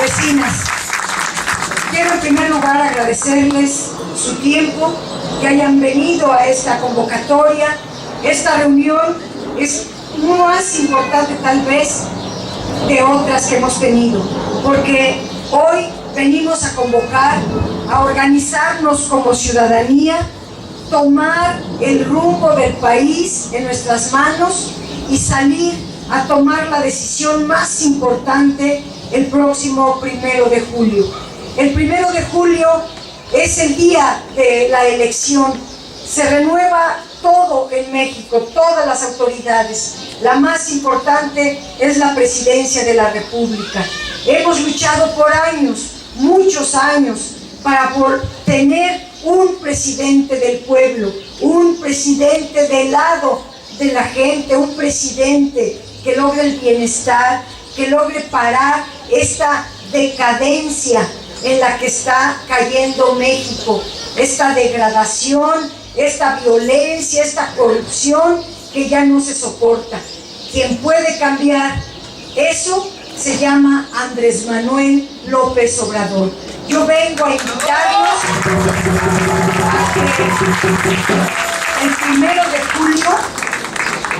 vecinas, quiero en primer lugar agradecerles su tiempo, que hayan venido a esta convocatoria. Esta reunión es más importante tal vez de otras que hemos tenido, porque hoy venimos a convocar, a organizarnos como ciudadanía, tomar el rumbo del país en nuestras manos y salir a tomar la decisión más importante el próximo 1 de julio. El 1 de julio es el día de la elección. Se renueva todo en México, todas las autoridades. La más importante es la presidencia de la República. Hemos luchado por años, muchos años, para tener un presidente del pueblo, un presidente del lado de la gente, un presidente que logre el bienestar, que logre parar esta decadencia en la que está cayendo México, esta degradación, esta violencia, esta corrupción que ya no se soporta. Quien puede cambiar eso se llama Andrés Manuel López Obrador. Yo vengo a invitarlos a que el 1 de julio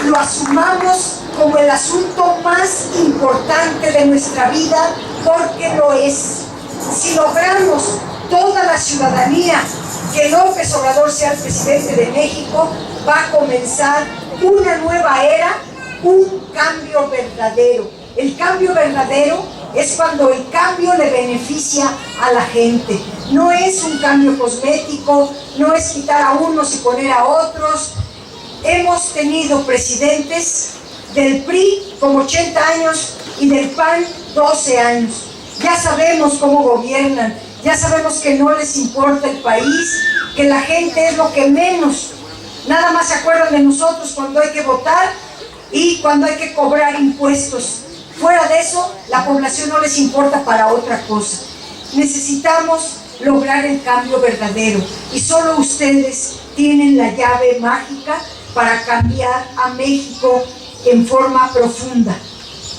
lo asumamos como el asunto más importante de nuestra vida, porque lo es. Si logramos toda la ciudadanía que López Obrador sea el presidente de México, va a comenzar una nueva era, un cambio verdadero. El cambio verdadero es cuando el cambio le beneficia a la gente. No es un cambio cosmético, no es quitar a unos y poner a otros. Hemos tenido presidentes del PRI como 80 años y del PAN 12 años. Ya sabemos cómo gobiernan, ya sabemos que no les importa el país, que la gente es lo que menos. Nada más se acuerdan de nosotros cuando hay que votar y cuando hay que cobrar impuestos. Fuera de eso, la población no les importa para otra cosa. Necesitamos lograr el cambio verdadero y solo ustedes tienen la llave mágica para cambiar a México en forma profunda.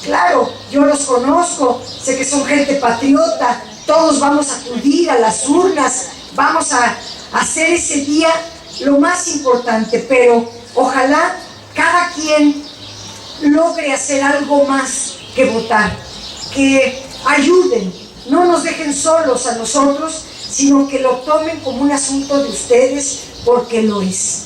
Claro, yo los conozco, sé que son gente patriota, todos vamos a acudir a las urnas, vamos a hacer ese día lo más importante, pero ojalá cada quien logre hacer algo más que votar, que ayuden, no nos dejen solos a nosotros, sino que lo tomen como un asunto de ustedes, porque lo es.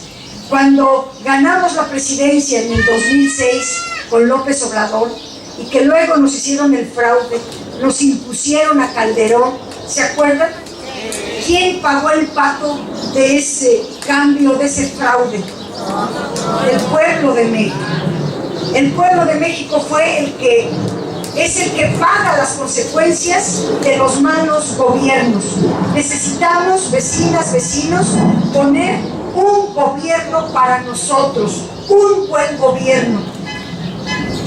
Cuando ganamos la presidencia en el 2006 con López Obrador, y que luego nos hicieron el fraude, nos impusieron a Calderón, ¿se acuerdan? ¿Quién pagó el pato de ese cambio, de ese fraude? El pueblo de México. El pueblo de México es el que paga las consecuencias de los malos gobiernos. Necesitamos, vecinas, vecinos, poner un gobierno para nosotros, un buen gobierno.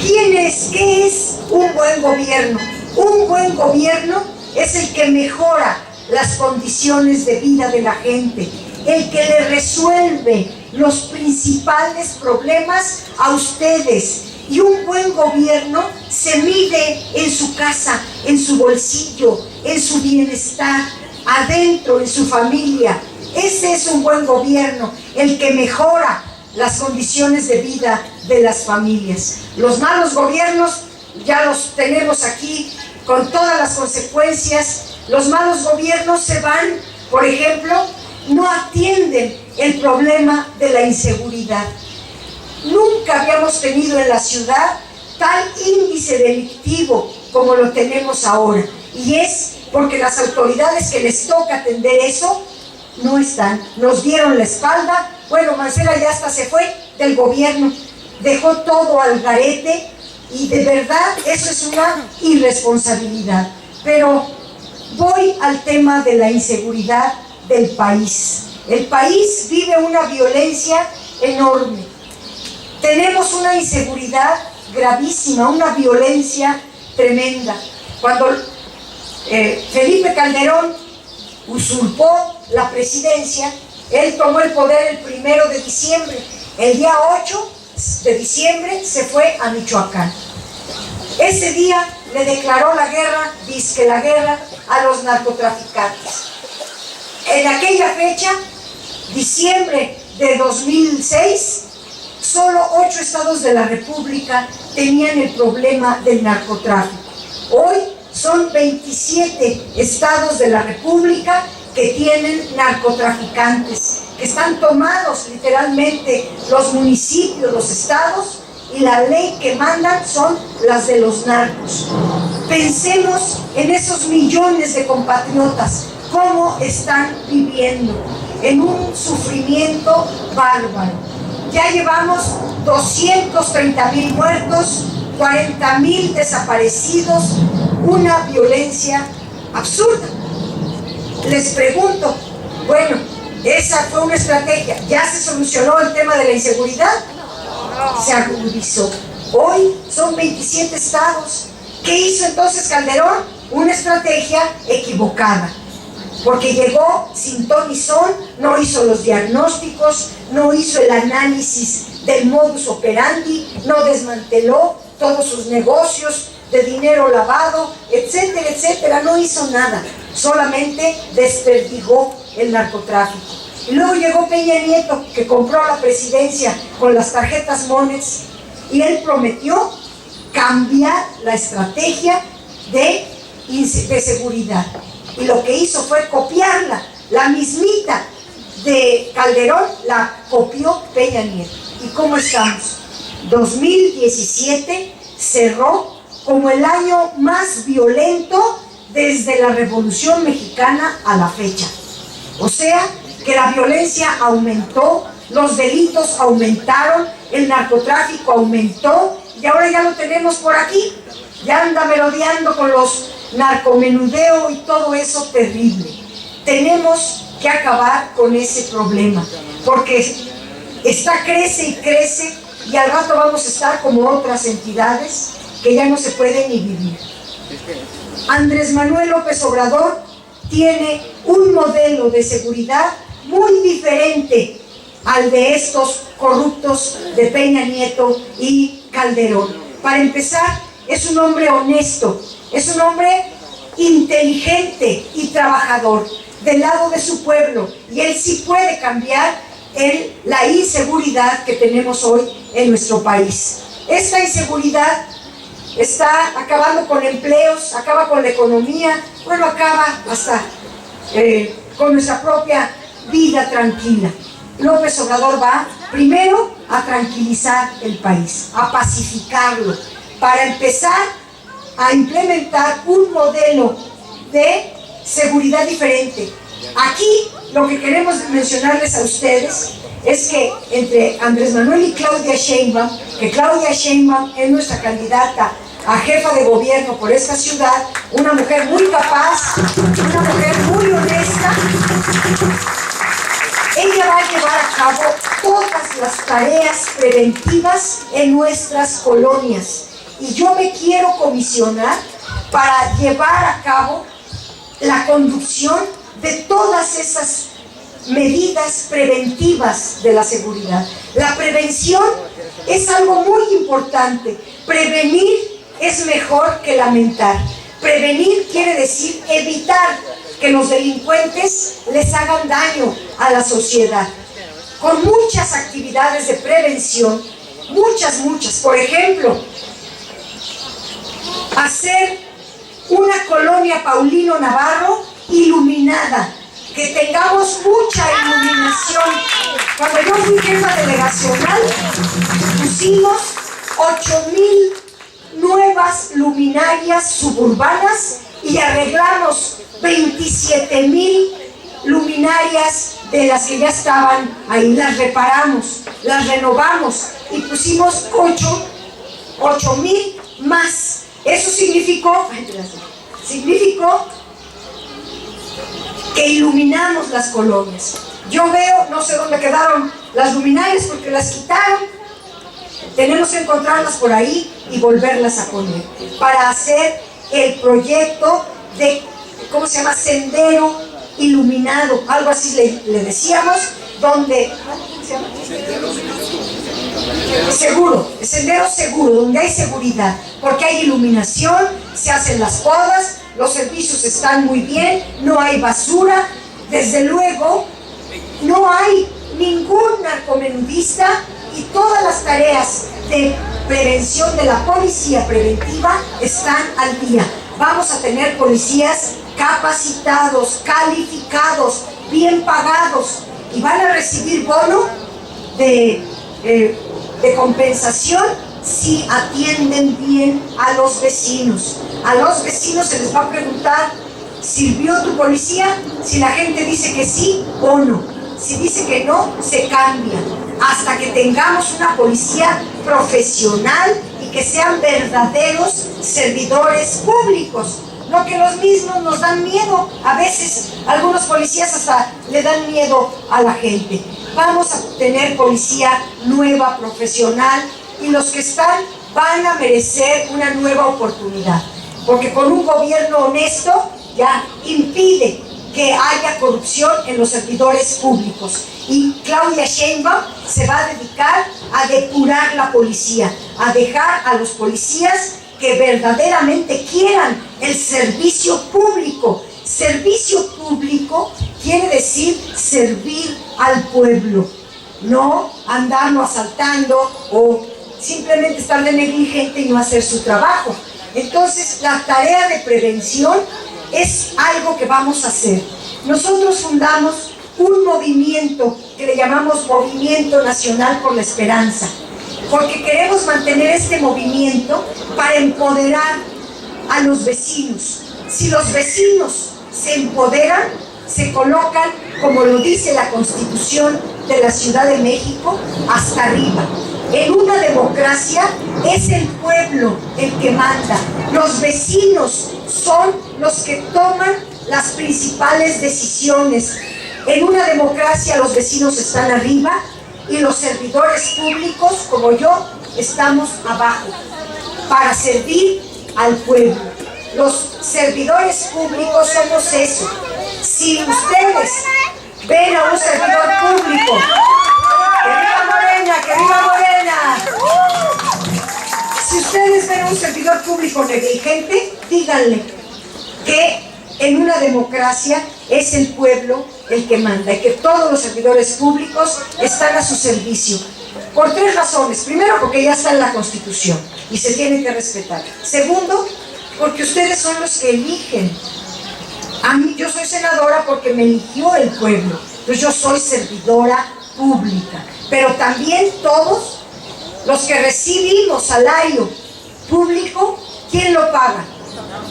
¿Qué es un buen gobierno? Un buen gobierno es el que mejora las condiciones de vida de la gente, el que le resuelve los principales problemas a ustedes. Y un buen gobierno se mide en su casa, en su bolsillo, en su bienestar, adentro, en su familia. Ese es un buen gobierno, el que mejora las condiciones de vida de las familias. Los malos gobiernos ya los tenemos aquí con todas las consecuencias. Los malos gobiernos se van, por ejemplo, no atienden el problema de la inseguridad. Nunca habíamos tenido en la ciudad tal índice delictivo como lo tenemos ahora, y es porque las autoridades que les toca atender eso no están, nos dieron la espalda. Bueno, Mancera ya hasta se fue del gobierno, dejó todo al garete, y de verdad eso es una irresponsabilidad. Pero voy al tema de la inseguridad del país. El país vive una violencia enorme. Tenemos una inseguridad gravísima, una violencia tremenda. Cuando Felipe Calderón usurpó la presidencia, él tomó el poder el 1 de diciembre. El día 8 de diciembre se fue a Michoacán. Ese día le declaró la guerra, dizque la guerra, a los narcotraficantes. En aquella fecha, diciembre de 2006, solo 8 estados de la República tenían el problema del narcotráfico. Hoy son 27 estados de la República que tienen narcotraficantes, que están tomados literalmente los municipios, los estados, y la ley que mandan son las de los narcos. Pensemos en esos millones de compatriotas, cómo están viviendo en un sufrimiento bárbaro. Ya llevamos 230,000 muertos, 40,000 desaparecidos, una violencia absurda. Les pregunto, bueno, esa fue una estrategia. ¿Ya se solucionó el tema de la inseguridad? Se agudizó. Hoy son 27 estados. ¿Qué hizo entonces Calderón? Una estrategia equivocada, porque llegó sin ton ni son, no hizo los diagnósticos, no hizo el análisis del modus operandi, no desmanteló todos sus negocios de dinero lavado, etcétera, etcétera, no hizo nada, solamente desperdigó el narcotráfico. Y luego llegó Peña Nieto, que compró la presidencia con las tarjetas Monex, y él prometió cambiar la estrategia de seguridad. Y lo que hizo fue copiarla, la mismita de Calderón, la copió Peña Nieto. ¿Y cómo estamos? 2017 cerró como el año más violento desde la Revolución Mexicana a la fecha. O sea, que la violencia aumentó, los delitos aumentaron, el narcotráfico aumentó, y ahora ya lo tenemos por aquí. Ya anda merodeando con los narcomenudeo y todo eso terrible. Tenemos que acabar con ese problema, porque crece y crece, y al rato vamos a estar como otras entidades que ya no se puede ni vivir. Andrés Manuel López Obrador tiene un modelo de seguridad muy diferente al de estos corruptos de Peña Nieto y Calderón. Para empezar, es un hombre honesto, es un hombre inteligente y trabajador, del lado de su pueblo, y él sí puede cambiar la inseguridad que tenemos hoy en nuestro país. Esta inseguridad está acabando con empleos, acaba con la economía, bueno, acaba hasta con nuestra propia vida tranquila. López Obrador va primero a tranquilizar el país, a pacificarlo, para empezar a implementar un modelo de seguridad diferente. Aquí lo que queremos mencionarles a ustedes es que entre Andrés Manuel y Claudia Sheinbaum, que Claudia Sheinbaum es nuestra candidata a jefa de gobierno por esta ciudad, una mujer muy capaz, una mujer muy honesta, ella va a llevar a cabo todas las tareas preventivas en nuestras colonias. Y yo me quiero comisionar para llevar a cabo la conducción de todas esas medidas preventivas de la seguridad. La prevención es algo muy importante. Prevenir es mejor que lamentar. Prevenir quiere decir evitar que los delincuentes les hagan daño a la sociedad. Con muchas actividades de prevención, muchas. Por ejemplo, hacer una colonia Paulino Navarro iluminada, que tengamos mucha iluminación. Cuando yo fui jefa delegacional, pusimos 8,000 nuevas luminarias suburbanas y arreglamos 27,000 luminarias de las que ya estaban ahí. Las reparamos, las renovamos y pusimos 8,000 más. Eso significó que iluminamos las colonias. Yo veo, no sé dónde quedaron las luminarias porque las quitaron. Tenemos que encontrarlas por ahí y volverlas a poner para hacer el proyecto de, ¿cómo se llama? Sendero iluminado, algo así le decíamos, donde, seguro, el sendero seguro, donde hay seguridad, porque hay iluminación, se hacen las podas, los servicios están muy bien, no hay basura, desde luego no hay ningún narcomenudista y todas las tareas de prevención de la policía preventiva están al día. Vamos a tener policías capacitados, calificados, bien pagados y van a recibir bono de compensación si atienden bien a los vecinos. A los vecinos se les va a preguntar: ¿sirvió tu policía? Si la gente dice que sí o no. Si dice que no, se cambia. Hasta que tengamos una policía profesional y que sean verdaderos servidores públicos. No que los mismos nos dan miedo. A veces algunos policías hasta le dan miedo a la gente. Vamos a tener policía nueva, profesional, y los que están van a merecer una nueva oportunidad. Porque con un gobierno honesto ya impide que haya corrupción en los servidores públicos. Y Claudia Sheinbaum se va a dedicar a depurar la policía, a dejar a los policías que verdaderamente quieran el servicio público. Servicio público quiere decir servir al pueblo, no andarlo asaltando o simplemente estar de negligente y no hacer su trabajo. Entonces, la tarea de prevención es algo que vamos a hacer. Nosotros fundamos un movimiento que le llamamos Movimiento Nacional por la Esperanza, porque queremos mantener este movimiento para empoderar a los vecinos. Si los vecinos se empoderan, se colocan, como lo dice la Constitución de la Ciudad de México, hasta arriba. En una democracia es el pueblo el que manda. Los vecinos son los que toman las principales decisiones. En una democracia los vecinos están arriba y los servidores públicos, como yo, estamos abajo para servir al pueblo. Los servidores públicos somos eso. Si ustedes ven a un servidor público, ¡que viva Morena! ¡Que viva Morena! Si ustedes ven a un servidor público negligente, díganle que en una democracia es el pueblo el que manda y que todos los servidores públicos están a su servicio. Por tres razones. Primero, porque ya está en la Constitución y se tiene que respetar. Segundo, porque ustedes son los que eligen. A mí, yo soy senadora porque me eligió el pueblo. Entonces yo soy servidora pública. Pero también todos los que recibimos salario público, ¿quién lo paga?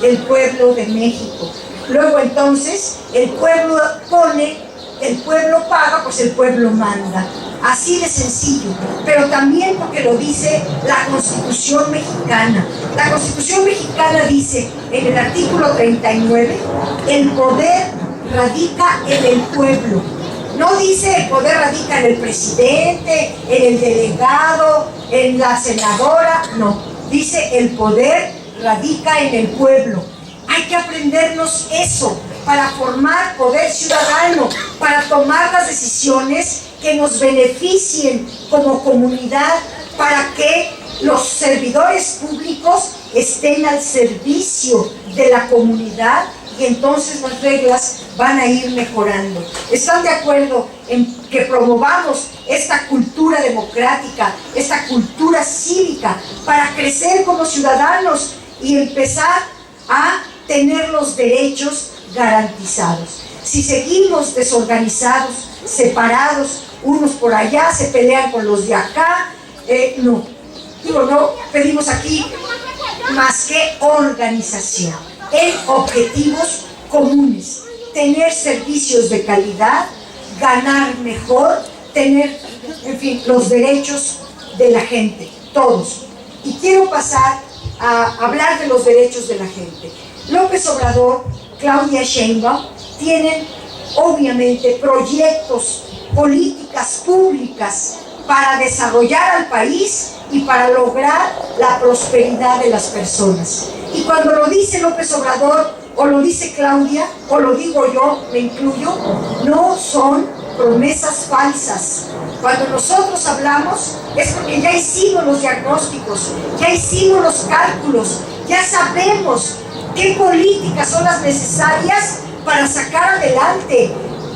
El pueblo de México. Luego entonces el pueblo pone, el pueblo paga, pues el pueblo manda. Así de sencillo, pero también porque lo dice la Constitución mexicana. La Constitución mexicana dice en el artículo 39, el poder radica en el pueblo. No dice el poder radica en el presidente, en el delegado, en la senadora, no. Dice el poder radica en el pueblo. Hay que aprendernos eso para formar poder ciudadano, para tomar las decisiones que nos beneficien como comunidad, para que los servidores públicos estén al servicio de la comunidad y entonces las reglas van a ir mejorando. ¿Están de acuerdo en que promovamos esta cultura democrática, esta cultura cívica para crecer como ciudadanos y empezar a tener los derechos garantizados? Si seguimos desorganizados, separados, unos por allá se pelean con los de acá, no pedimos aquí más que organización en objetivos comunes, tener servicios de calidad, ganar mejor, tener, en fin, los derechos de la gente, todos. Y quiero pasar a hablar de los derechos de la gente. López Obrador, Claudia Sheinbaum tienen obviamente proyectos, políticas públicas para desarrollar al país y para lograr la prosperidad de las personas. Y cuando lo dice López Obrador, o lo dice Claudia, o lo digo yo, me incluyo, no son promesas falsas. Cuando nosotros hablamos es porque ya hicimos los diagnósticos, ya hicimos los cálculos, ya sabemos qué políticas son las necesarias para sacar adelante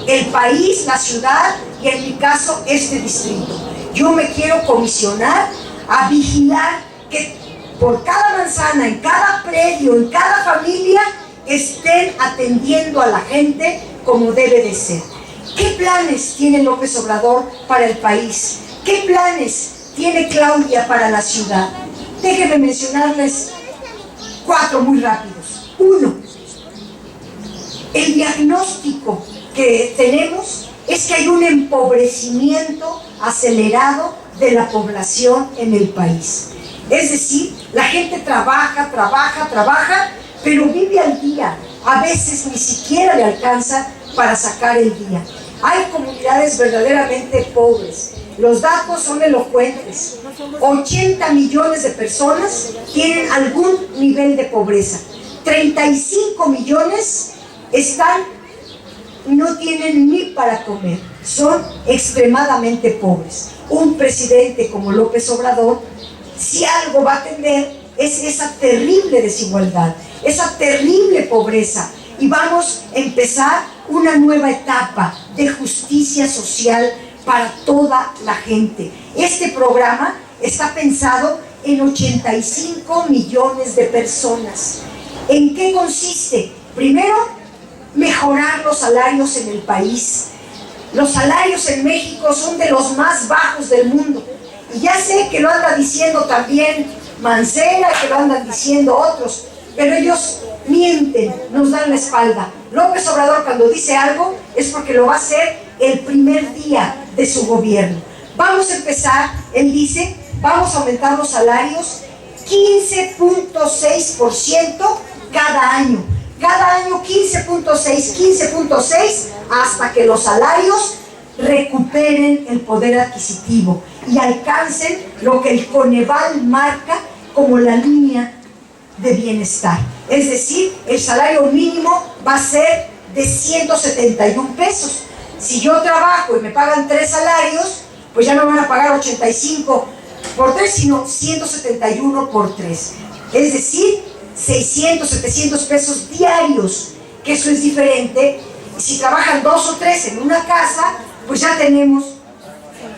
el país, la ciudad y en mi caso este distrito. Yo me quiero comisionar a vigilar que por cada manzana, en cada predio, en cada familia estén atendiendo a la gente como debe de ser. ¿Qué planes tiene López Obrador para el país? ¿Qué planes tiene Claudia para la ciudad? Déjenme mencionarles 4 muy rápidos. 1, el diagnóstico que tenemos es que hay un empobrecimiento acelerado de la población en el país. Es decir, la gente trabaja, pero vive al día. A veces ni siquiera le alcanza para sacar el día. Hay comunidades verdaderamente pobres. Los datos son elocuentes. 80 millones de personas tienen algún nivel de pobreza. 35 millones no tienen ni para comer. Son extremadamente pobres. Un presidente como López Obrador, si algo va a atender, es esa terrible desigualdad, esa terrible pobreza. Y vamos a empezar una nueva etapa de justicia social para toda la gente. Este programa está pensado en 85 millones de personas. ¿En qué consiste? Primero, mejorar los salarios en el país. Los salarios en México son de los más bajos del mundo. Y ya sé que lo anda diciendo también Mancera, que lo andan diciendo otros, pero ellos mienten, nos dan la espalda. López Obrador cuando dice algo es porque lo va a hacer el primer día de su gobierno. Vamos a empezar, él dice, vamos a aumentar los salarios 15.6% cada año. Cada año 15.6, hasta que los salarios recuperen el poder adquisitivo y alcancen lo que el Coneval marca como la línea de bienestar. Es decir, el salario mínimo va a ser de 171 pesos. Si yo trabajo y me pagan 3 salarios, pues ya no van a pagar 85 por 3, sino 171 por 3. Es decir, 600, 700 pesos diarios, que eso es diferente. Si trabajan 2 o 3 en una casa, pues ya tenemos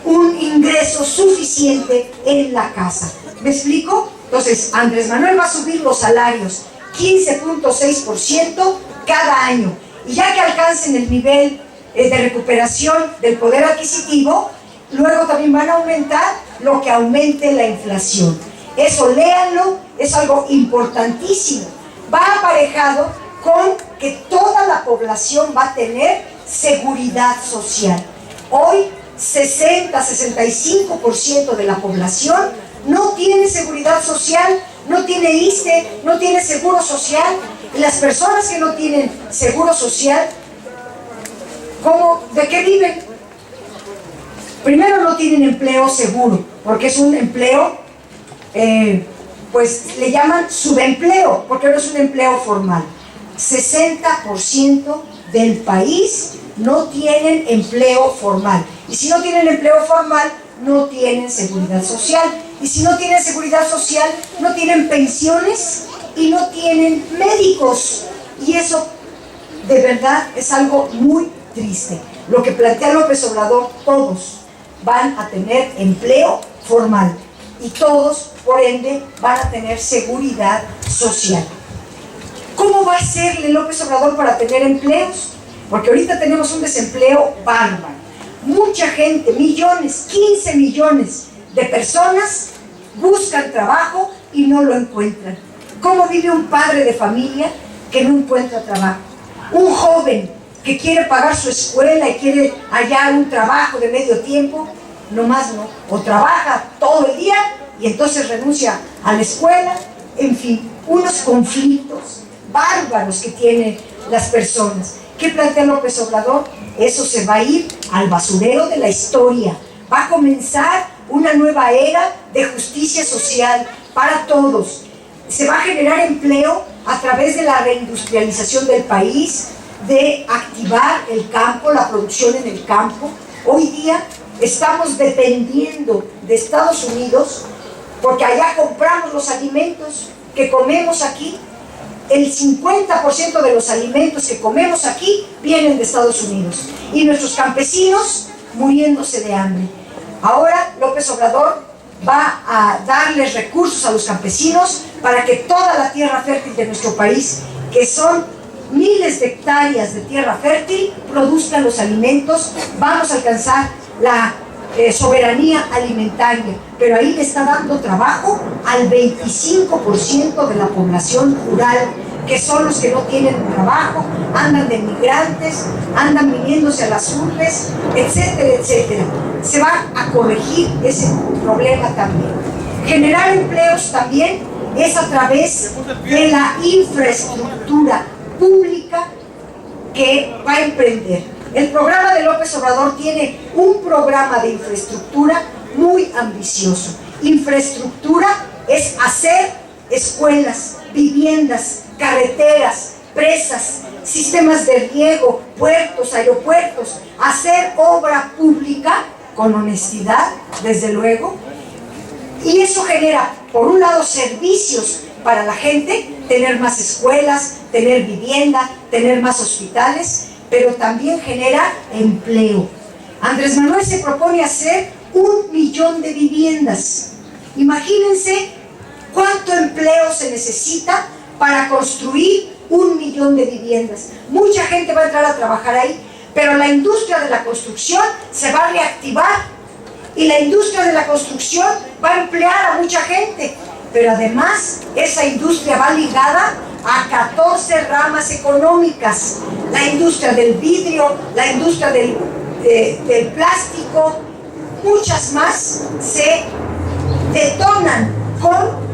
un ingreso suficiente en la casa. ¿Me explico? Entonces, Andrés Manuel va a subir los salarios 15.6% cada año. Y ya que alcancen el nivel de recuperación del poder adquisitivo, luego también van a aumentar lo que aumente la inflación. Eso léanlo, es algo importantísimo. Va aparejado con que toda la población va a tener seguridad social. Hoy 60-65% de la población no tiene seguridad social, no tiene ISSSTE, no tiene seguro social. Y las personas que no tienen seguro social, ¿de qué viven? Primero, no tienen empleo seguro, porque es un empleo, pues le llaman subempleo, porque no es un empleo formal. 60% del país no tienen empleo formal. Y si no tienen empleo formal, no tienen seguridad social. Y si no tienen seguridad social, no tienen pensiones y no tienen médicos. Y eso, de verdad, es algo muy triste. Lo que plantea López Obrador, todos van a tener empleo formal. Y todos, por ende, van a tener seguridad social. ¿Cómo va a hacerle López Obrador para tener empleos? Porque ahorita tenemos un desempleo bárbaro. Mucha gente, millones, 15 millones de personas buscan trabajo y no lo encuentran. ¿Cómo vive un padre de familia que no encuentra trabajo? Un joven que quiere pagar su escuela y quiere hallar un trabajo de medio tiempo, nomás no. O trabaja todo el día y entonces renuncia a la escuela. En fin, unos conflictos bárbaros que tienen las personas. ¿Qué plantea López Obrador? Eso se va a ir al basurero de la historia. Va a comenzar una nueva era de justicia social para todos. Se va a generar empleo a través de la reindustrialización del país, de activar el campo, la producción en el campo. Hoy día estamos dependiendo de Estados Unidos porque allá compramos los alimentos que comemos aquí. El 50% de los alimentos que comemos aquí vienen de Estados Unidos y nuestros campesinos muriéndose de hambre. Ahora López Obrador va a darles recursos a los campesinos para que toda la tierra fértil de nuestro país, que son miles de hectáreas de tierra fértil, produzcan los alimentos. Vamos a alcanzar la soberanía alimentaria, pero ahí le está dando trabajo al 25% de la población rural, que son los que no tienen trabajo, andan de migrantes, andan viniéndose a las urbes, etcétera, etcétera. Se va a corregir ese problema también. Generar empleos también es a través de la infraestructura pública que va a emprender. El programa de López Obrador tiene un programa de infraestructura muy ambicioso. Infraestructura es hacer escuelas, viviendas, carreteras, presas, sistemas de riego, puertos, aeropuertos, hacer obra pública con honestidad, desde luego, y eso genera, por un lado, servicios para la gente, tener más escuelas, tener vivienda, tener más hospitales, pero también genera empleo. Andrés Manuel se propone hacer 1 millón de viviendas. Imagínense cuánto empleo se necesita para construir 1 millón de viviendas. Mucha gente va a entrar a trabajar ahí, pero la industria de la construcción se va a reactivar y la industria de la construcción va a emplear a mucha gente, pero además esa industria va ligada a 14 ramas económicas: la industria del vidrio, la industria del plástico, muchas más se detonan con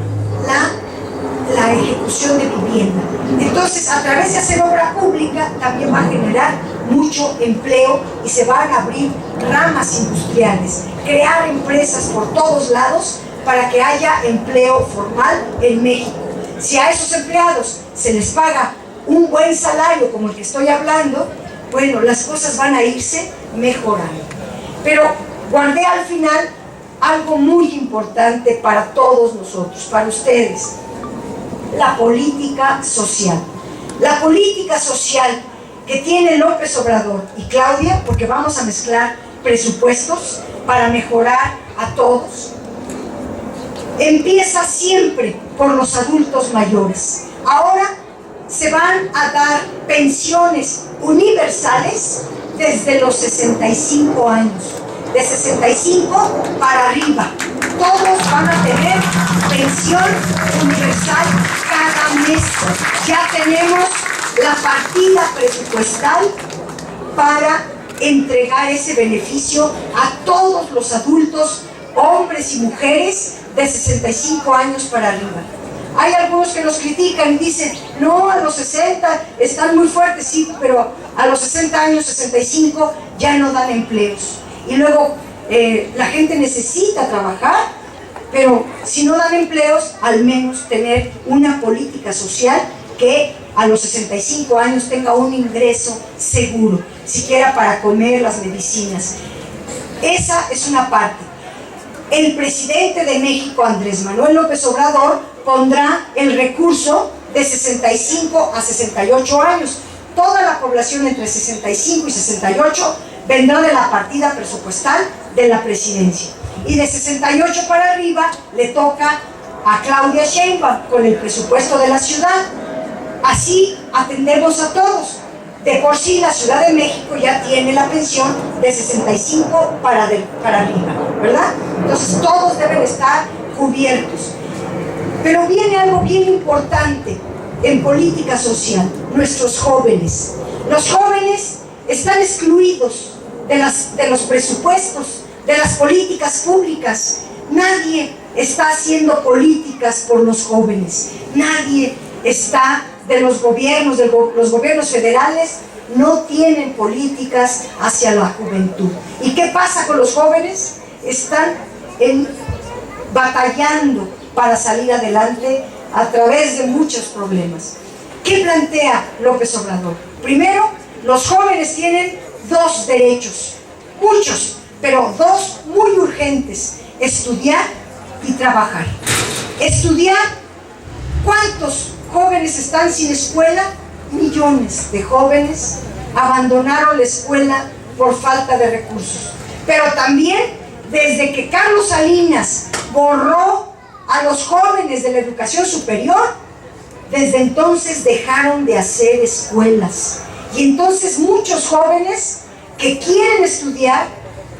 la ejecución de vivienda. Entonces, a través de hacer obra pública también va a generar mucho empleo y se van a abrir ramas industriales, crear empresas por todos lados para que haya empleo formal en México. Si a esos empleados se les paga un buen salario como el que estoy hablando, bueno, las cosas van a irse mejorando. Pero guardé al final algo muy importante para todos nosotros, para ustedes: la política social. La política social que tiene López Obrador y Claudia, porque vamos a mezclar presupuestos para mejorar a todos, empieza siempre por los adultos mayores. Ahora se van a dar pensiones universales desde los 65 años, de 65 para arriba. Todos van a tener pensión universal cada mes. Ya tenemos la partida presupuestal para entregar ese beneficio a todos los adultos, hombres y mujeres, de 65 años para arriba. Hay algunos que nos critican y dicen: no, a los 60 están muy fuertes. Sí, pero a los 60 años, 65, ya no dan empleos. Y luego la gente necesita trabajar, pero si no dan empleos, al menos tener una política social que a los 65 años tenga un ingreso seguro, siquiera para comer las medicinas. Esa es una parte. El presidente de México, Andrés Manuel López Obrador, pondrá el recurso de 65 a 68 años. Toda la población entre 65 y 68 vendrá de la partida presupuestal de la presidencia. Y de 68 para arriba le toca a Claudia Sheinbaum con el presupuesto de la ciudad. Así atendemos a todos. De por sí la Ciudad de México ya tiene la pensión de 65 para arriba, ¿verdad? Entonces todos deben estar cubiertos. Pero viene algo bien importante en política social: nuestros jóvenes. Los jóvenes están excluidos de los presupuestos, de las políticas públicas. Nadie está haciendo políticas por los jóvenes. Nadie está de los gobiernos, los gobiernos federales no tienen políticas hacia la juventud. ¿Y qué pasa con los jóvenes? Están batallando para salir adelante a través de muchos problemas. ¿Qué plantea López Obrador? Primero, los jóvenes tienen dos derechos, muchos, pero dos muy urgentes: estudiar y trabajar. Estudiar, ¿cuántos jóvenes están sin escuela? Millones de jóvenes abandonaron la escuela por falta de recursos. Pero también, desde que Carlos Salinas borró a los jóvenes de la educación superior, desde entonces dejaron de hacer escuelas. Y entonces muchos jóvenes que quieren estudiar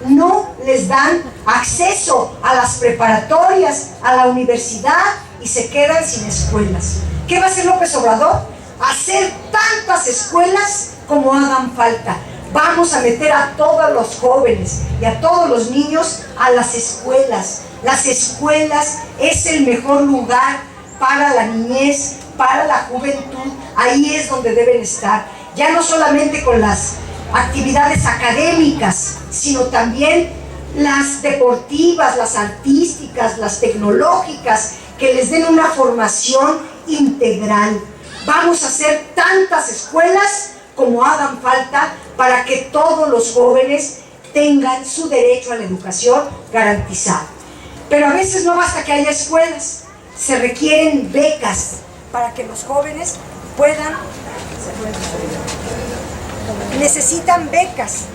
no les dan acceso a las preparatorias, a la universidad, y se quedan sin escuelas. ¿Qué va a hacer López Obrador? Hacer tantas escuelas como hagan falta. Vamos a meter a todos los jóvenes y a todos los niños a las escuelas. Las escuelas es el mejor lugar para la niñez, para la juventud. Ahí es donde deben estar. Ya no solamente con las actividades académicas, sino también las deportivas, las artísticas, las tecnológicas, que les den una formación integral. Vamos a hacer tantas escuelas como hagan falta para que todos los jóvenes tengan su derecho a la educación garantizado. Pero a veces no basta que haya escuelas, se requieren becas para que los jóvenes puedan... Necesitan becas.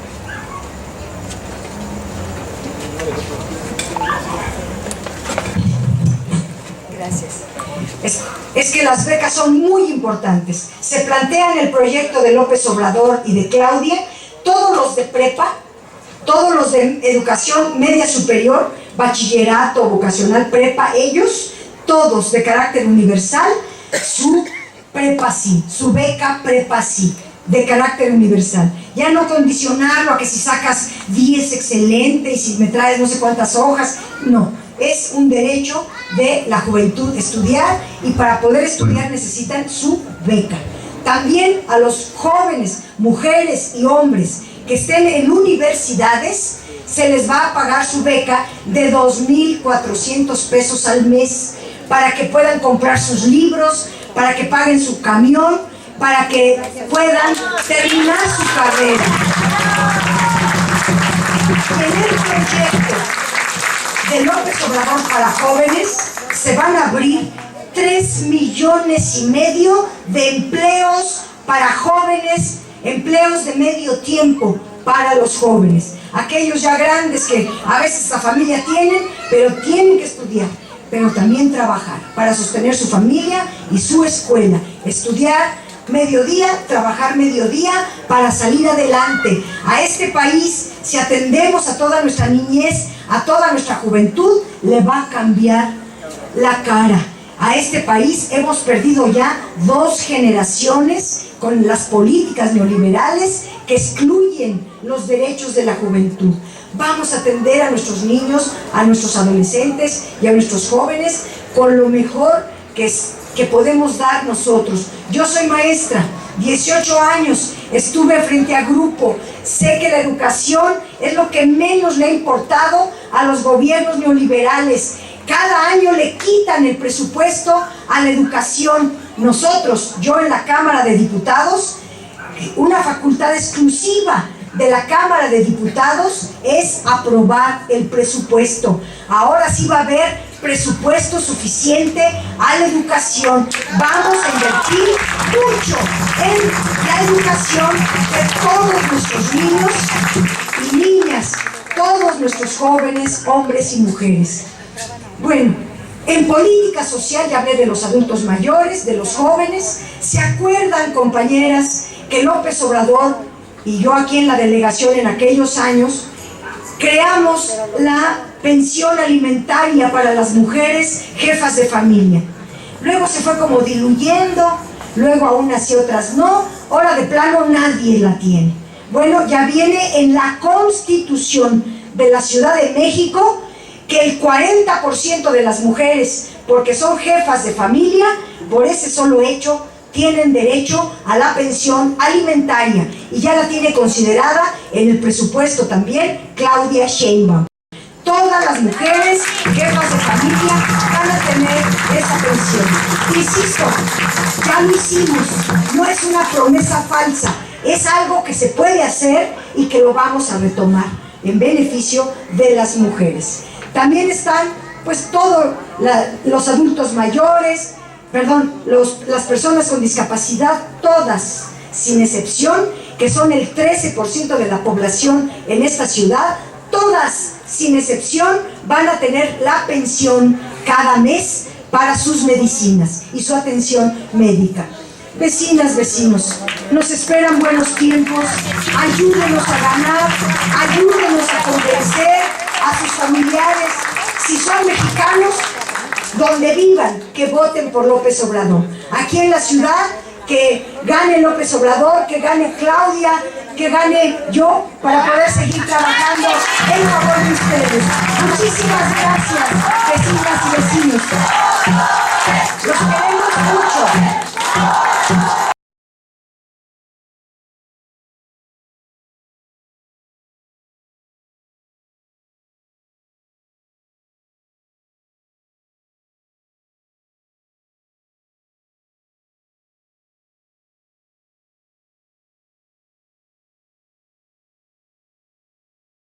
Gracias. Es que las becas son muy importantes. Se plantea en el proyecto de López Obrador y de Claudia, todos los de prepa, todos los de educación media superior, bachillerato, vocacional, prepa, ellos, todos de carácter universal, su prepa sí, su beca prepa sí, de carácter universal. Ya no condicionarlo a que si sacas 10 excelente y si me traes no sé cuántas hojas, no. Es un derecho de la juventud estudiar, y para poder estudiar necesitan su beca. También a los jóvenes, mujeres y hombres que estén en universidades, se les va a pagar su beca de 2,400 pesos al mes para que puedan comprar sus libros, para que paguen su camión, para que puedan terminar su carrera. En el proyecto de López Obrador para jóvenes se van a abrir 3,5 millones de empleos para jóvenes, empleos de medio tiempo para los jóvenes. Aquellos ya grandes que a veces la familia tienen, pero tienen que estudiar, pero también trabajar para sostener su familia y su escuela. Estudiar mediodía, trabajar mediodía para salir adelante. A este país, si atendemos a toda nuestra niñez, a toda nuestra juventud, le va a cambiar la cara. A este país hemos perdido ya 2 generaciones con las políticas neoliberales que excluyen los derechos de la juventud. Vamos a atender a nuestros niños, a nuestros adolescentes y a nuestros jóvenes con lo mejor que podemos dar nosotros. Yo soy maestra, 18 años, estuve frente a grupo, sé que la educación es lo que menos le ha importado a los gobiernos neoliberales. Cada año le quitan el presupuesto a la educación. Nosotros, yo en la Cámara de Diputados, una facultad exclusiva de la Cámara de Diputados es aprobar el presupuesto. Ahora sí va a haber presupuesto suficiente a la educación. Vamos a invertir mucho en la educación de todos nuestros niños y niñas, todos nuestros jóvenes, hombres y mujeres. Bueno, en política social ya hablé de los adultos mayores, de los jóvenes. ¿Se acuerdan, compañeras, que López Obrador y yo aquí en la delegación en aquellos años creamos la pensión alimentaria para las mujeres jefas de familia? Luego se fue como diluyendo, luego a unas y otras no, ahora de plano nadie la tiene. Bueno, ya viene en la Constitución de la Ciudad de México que el 40% de las mujeres, porque son jefas de familia, por ese solo hecho tienen derecho a la pensión alimentaria, y ya la tiene considerada en el presupuesto también Claudia Sheinbaum. todas las mujeres, jefas de familia, van a tener esa pensión. Insisto, ya lo hicimos, no es una promesa falsa, es algo que se puede hacer y que lo vamos a retomar en beneficio de las mujeres. También están pues todos los adultos mayores, las personas con discapacidad, todas, sin excepción, que son el 13% de la población en esta ciudad, todas, sin excepción, van a tener la pensión cada mes para sus medicinas y su atención médica. Vecinas, vecinos, nos esperan buenos tiempos, ayúdenos a ganar, ayúdenos a convencer a sus familiares, si son mexicanos, donde vivan, que voten por López Obrador. Aquí en la ciudad, que gane López Obrador, que gane Claudia, que gane yo, para poder seguir trabajando en favor de ustedes. Muchísimas gracias, vecinas y vecinos. Los queremos mucho.